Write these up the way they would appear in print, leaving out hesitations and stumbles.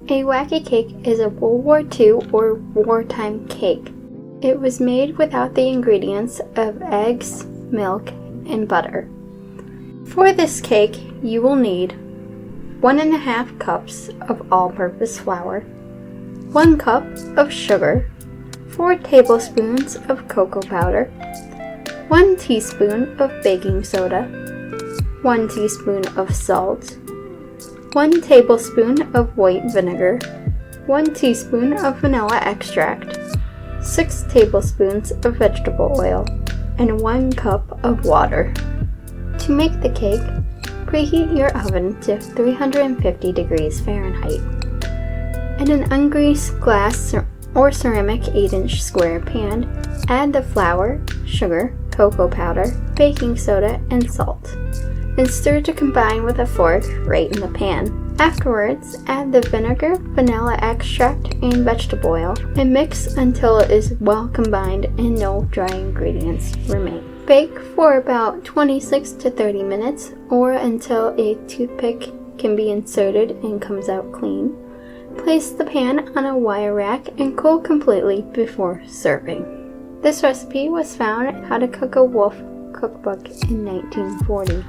A wacky cake is a World War II or wartime cake. It was made without the ingredients of eggs, milk, and butter. For this cake, you will need 1½ cups of all-purpose flour, 1 cup of sugar, 4 tablespoons of cocoa powder, 1 teaspoon of baking soda, 1 teaspoon of salt, 1 tablespoon of white vinegar, 1 teaspoon of vanilla extract, 6 tablespoons of vegetable oil, and 1 cup of water. To make the cake, preheat your oven to 350 degrees Fahrenheit. In an ungreased glass or ceramic 8-inch square pan, add the flour, sugar, cocoa powder, baking soda, and salt, and stir to combine with a fork right in the pan. Afterwards, add the vinegar, vanilla extract, and vegetable oil, and mix until it is well combined and no dry ingredients remain. Bake for about 26 to 30 minutes, or until a toothpick can be inserted and comes out clean. Place the pan on a wire rack and cool completely before serving. This recipe was found in How to Cook a Wolf cookbook in 1940.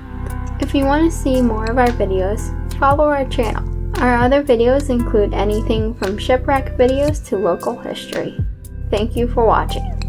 If you want to see more of our videos, follow our channel. Our other videos include anything from shipwreck videos to local history. Thank you for watching.